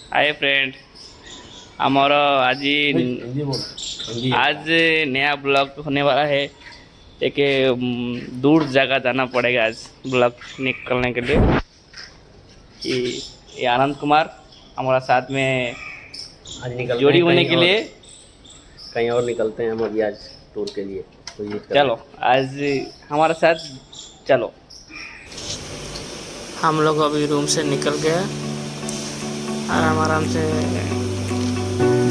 Hi friend, हमारा आज नया ब्लॉग होने वाला है। एक दूर जगह जाना पड़ेगा आज ब्लॉग निकलने के लिए। ये आनंद कुमार हमारा साथ में आज निकलते जोड़ी हैं होने के लिए। कहीं और निकलते हैं हम अभी आज टूर के लिए। तो ये चलो आज हमारे साथ चलो। हम लोग अभी रूम से निकल गया, आराम आराम से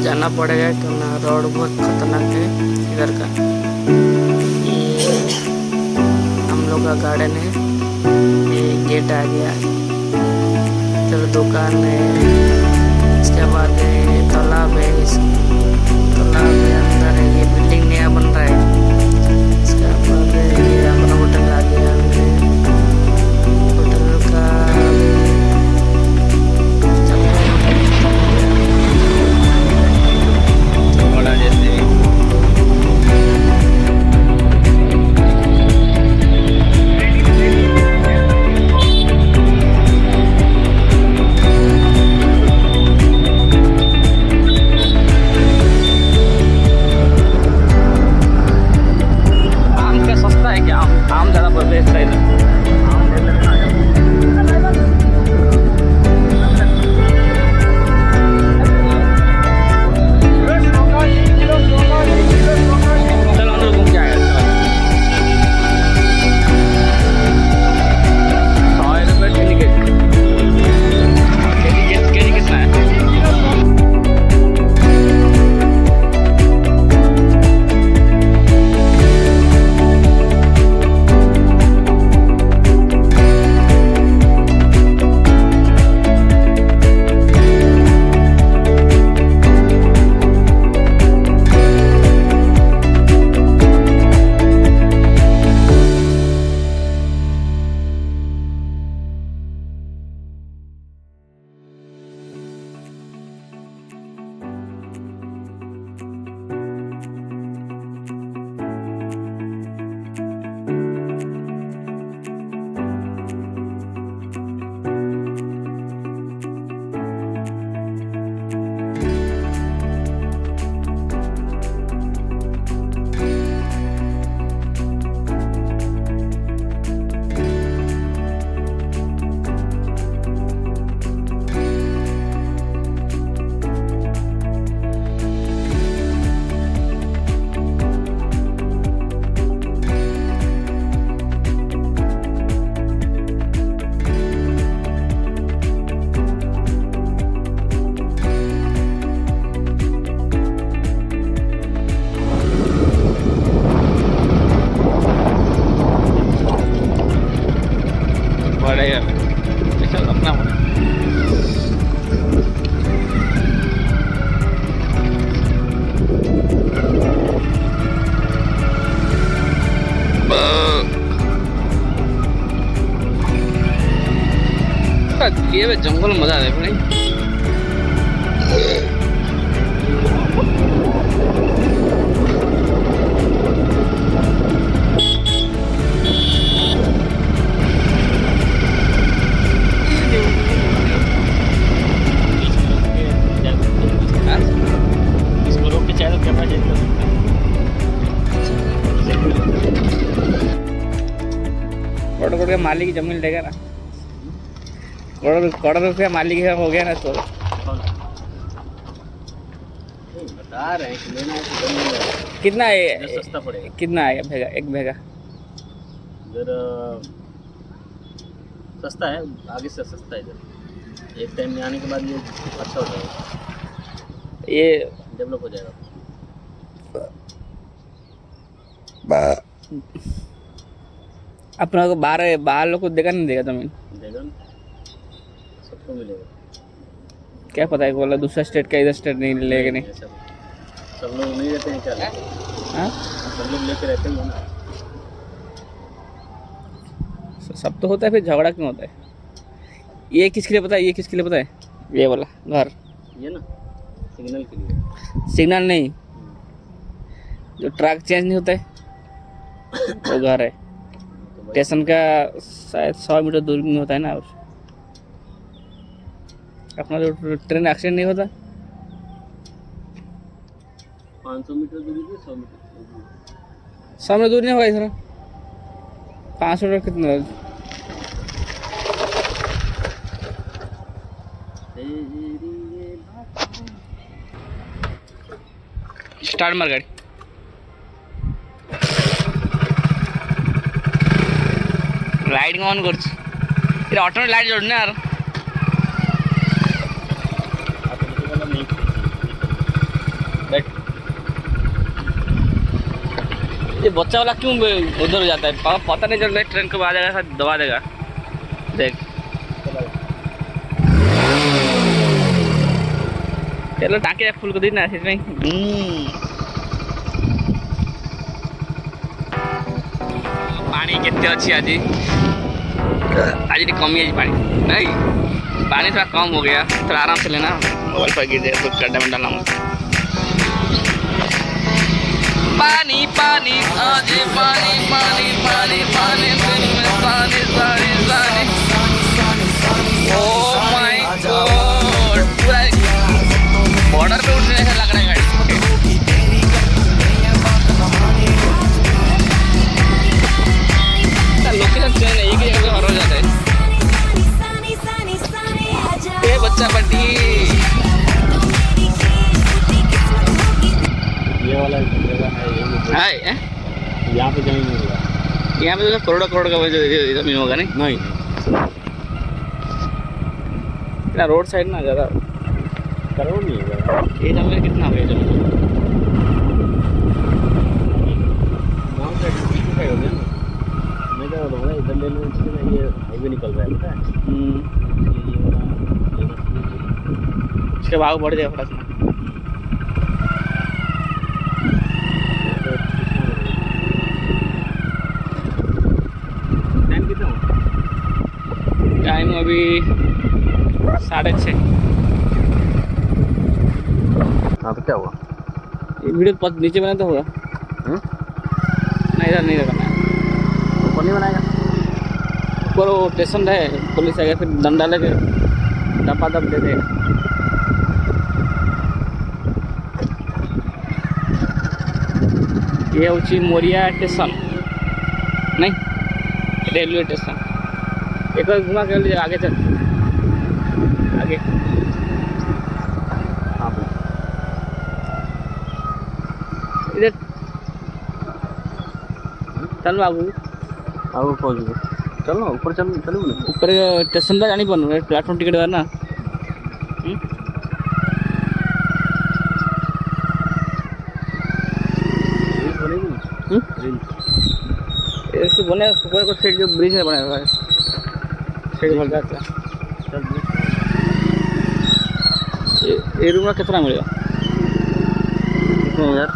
जाना पड़ेगा क्योंकि रोड बहुत खतरनाक है इधर का। ये हम लोग का गार्डन है, ये गेट आ गया, फिर दुकान है, इसके बाद तालाब है, इस तालाब के अंदर ये बिल्डिंग नया बन रहा है। इसके बाद ये अपना होटल आ गया। होटल का आम ज़्यादा बेस्ट है इधर। चलो अंदर घूम के आएगा। 100 रुपये टिकट। केजी कितना है? अपना ये जंगल मजा आ रहा है। करोड़ रुपया मालिक जमीन लेगा ना, करोड़ रुपया मालिक हो गया ना। तो बता रहे हैं कि लेना है तो लेना कितना है? सस्ता पड़ेगा। कितना आएगा भेगा? एक भेगा इधर सस्ता है, आगे से सस्ता है इधर। एक टाइम में आने के बाद ये अच्छा हो जाएगा, ये डेवलप हो जाएगा। अपना को बाहर लोग को देगा नहीं देगा जमीन? देगा ना, सबको मिलेगा। क्या पता है बोला दूसरा स्टेट का इधर स्टेट नहीं लेगा नहीं। सब लोग नहीं रहते हैं क्या? हाँ सब लोग लेके रहते हैं ना। सब तो होता है, फिर झगड़ा क्यों होता है? ये किसके लिए पता है? ये किसके लिए पता है? ये वाला घर, ये ना सिग्नल के लिए। सिग्नल नहीं, जो ट्रैक चेंज नहीं होता है वो घर है। स्टेशन का शायद 100 मीटर दूर में होता है ना। अपना जो ट्रेन एक्सीडेंट नहीं होता 500 मीटर दूरी पे 100 मीटर दूरी। सामने दूर नहीं होगा इतना 500 मीटर कितना स्टार्ट मार गाड़ी लाइट ऑन कर ऑटोमेटिक लाइट जोड़ने यार ये बच्चा वाला क्यों उधर जाता है पता नहीं चल रहा है ट्रेन कब आ जाएगा शायद दबा देगा देख चलो टाँके फुल को दी ना इसमें पानी कितने अच्छी आज आज कमी है पानी नहीं पानी थोड़ा कम हो गया थोड़ा आराम से लेना मोबाइल पर गिर जाए कुछ गड्ढा में डालना पानी पानी आज पानी पानी पानी पानी पानी पानी पानी ओह माय गॉड पूरा बॉर्डर पे उठने जैसा लग रहा है गाड़ी लोकेशन चेंज है एक ही जगह पे हर हो जाता है ये बच्चा बड्डी ये वाला जगह है यहाँ पे जमीन होगा यहाँ पे तो करोड़ करोड़ का जमीन होगा नहीं इतना रोड साइड ना ज़्यादा करोड़ नहीं होगा ये जमीन कितना हो गया जमीन गाँव साइड हो गया ना मैं क्या बोलूँगा इधर ले लूँ ये हाईवे निकल रहा है पता है इसके भाव बढ़ जाएगा थोड़ा सा टाइम अभी 6:30 हाँ तो क्या हुआ ये वीडियो नीचे बना तो होगा नहीं इधर नहीं करना है ऊपर नहीं बनाएगा ऊपर वो स्टेशन है पुलिस आएगा फिर दंड डालेगा दबा दब दे देगा ये होची मोरिया स्टेशन नहीं रेलवे स्टेशन एक बार घुमा कर लीजिए आगे चल आगे हाँ इधर चल बाबू आगे पहुँच गए चल ना ऊपर चल चलो ना ऊपर स्टेशन पर जानी पड़ना प्लेटफॉर्म टिकट करना ऐसे बने ऊपर को साइड जो ब्रिज है बना हुआ है साइड भर जाता है ये रूम में कितना मिलेगा कितने यार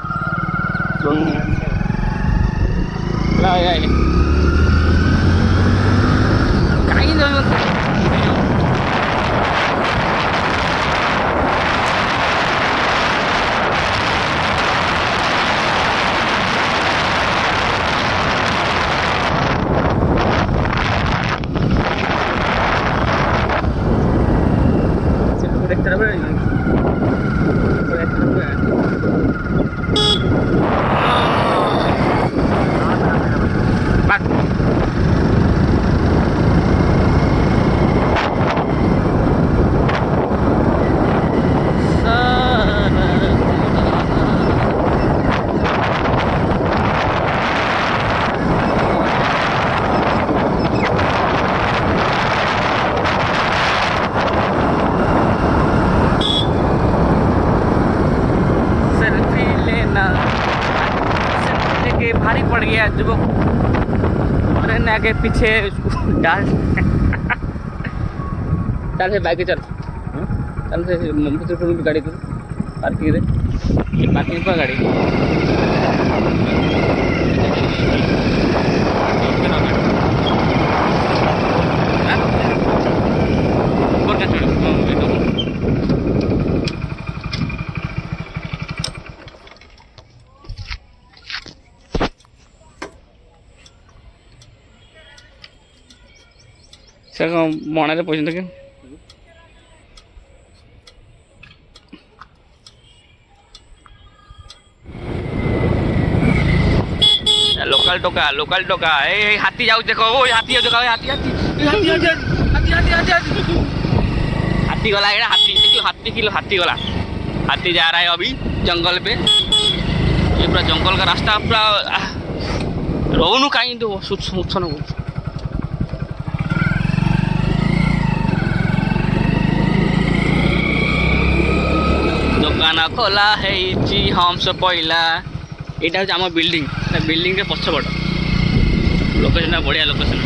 कहीं भारी पड़ गया युवक ट्रेन आके पीछे डाल चल से बाइक चल चल से की गाड़ी तो पार्किंग पार्किंग पर गाड़ी सर मनारे पहुँचने के लोकल टोका ए हाथी जाऊ देखो ओ हाथी देखो हाथी गला है हाथी गला हाथी जा रहा है अभी जंगल पे ये पूरा जंगल का रास्ता पूरा रोनु कहीं तो सुन दुकान खोला है हम सब पहला यहाँ हूँ आम बिल्डिंग बिल्डिंग के पछपट लोकेशन बढ़िया लोकेशन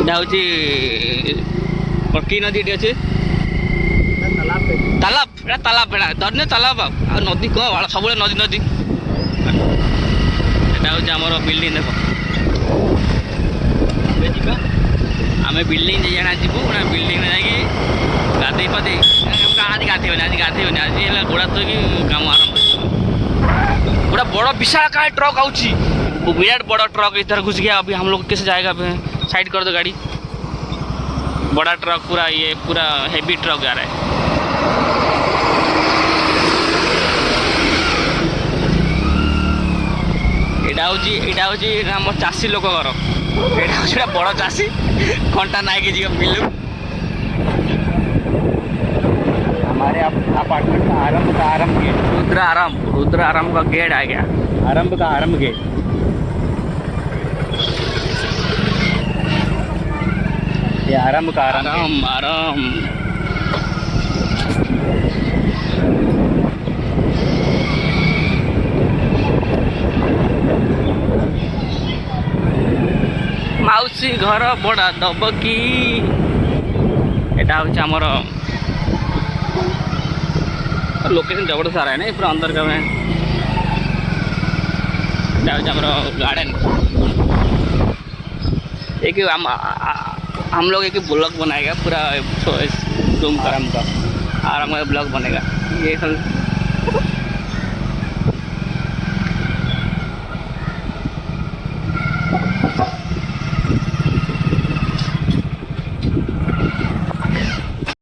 यहाँ हूँ कि नदी अच्छे तालाब धन्य तालाब आ नदी कह सब नदी नदी यहाँ हूँ आम बिल्डिंग देख आम बिल्डिंग जाना जीवु बिल्डिंग जाकि गाधे पाधे आज गाधेबनी आज गोड़ा तो काम आरंभ पूरा बड़ा विशाल का ट्रक आउची विराट बड़ा ट्रक इधर घुस गया अभी हम लोग कैसे जाएगा साइड कर दो गाड़ी बड़ा ट्रक पूरा ये पूरा हेवी ट्रक जा रहा है एटा हूँ आम चाषी लोक घर यहाँ हूँ बड़ चाषी घंटा नाइक जी मिलू हमारे अपार्टमेंट का आरंभ गेट रुद्र आरंभ का गेट आ गया आरंभ गेट ये आरंभ का आरंभ माउसी घर बड़ा दबकी एटा हूँ आमर लोकेशन जबरदस्त आ रहा है ना पूरा अंदर का में गार्डन एक हम लोग एक ब्लॉग बनाएगा पूरा आराम का ब्लॉग बनेगा ये